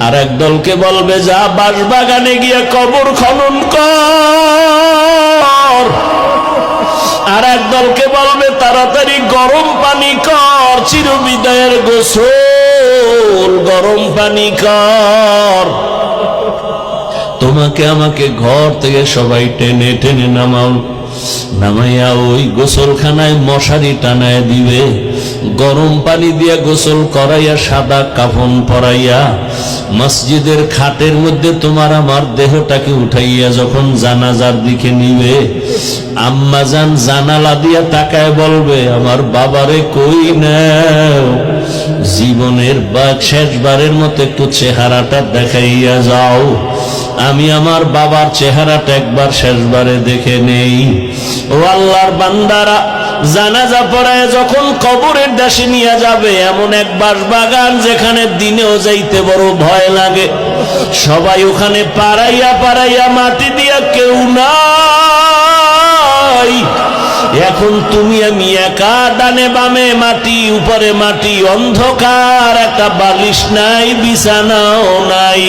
আর এক দলকে বলবে যা বাঁশবাগানে গিয়ে কবর খনন কর। আর এক দলকে বলবে তাড়াতাড়ি গরম পানি কর, চিরবিদায়ের গোসল গরম পানি কর। তোমাকে আমাকে ঘর থেকে সবাই টেনে টেনে নামাইয়া ওই গোসলখানায় মশারি টানায় দিবে, গরম পানি দিয়ে গোসল করাইয়া সাদা কাফন পরাইয়া মসজিদের খাটের মধ্যে তোমার আমার দেহটাকে উঠাইয়া যখন জানাজার দিকে নিবে, আম্মাজান জানালা দিয়া তাকায় বলবে আমার বাবারে কই নাও, জীবনের শেষবারের মতো একটু চেহারাটা দেখাইয়া যাও, আমি আমার বাবার চেহারাটা একবার শেষবারে দেখে নেই। ও আল্লাহর বান্দারা, জানাজা পড়ায় যখন কবরের দেশে নিয়ে যাবে, এমন এক বাঁশবাগান যেখানে দিনেও যাইতে বড় ভয় লাগে, সবাই ওখানে পাড়াইয়া পাড়াইয়া মাটি দিয়া কেউ নাই। এখন তুমি আমি একা, ডানে বামে মাটি, উপরে মাটি, অন্ধকার, একটা বালিশ নাই, বিছানাও নাই।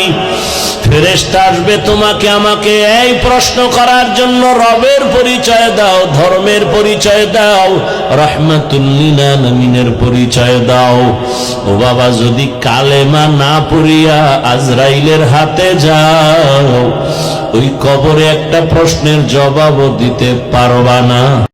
ফেরেশতা আসবে তোমাকে আমাকে এই প্রশ্ন করার জন্য, রবের পরিচয় দাও, ধর্মের পরিচয় দাও, রাহমাতুল লিল আলামিনের পরিচয় দাও। ও বাবা, যদি কালেমা না পড়িয়া আজরাইলের হাতে যাও, ওই কবরে একটা প্রশ্নের জবাবও দিতে পারবা না।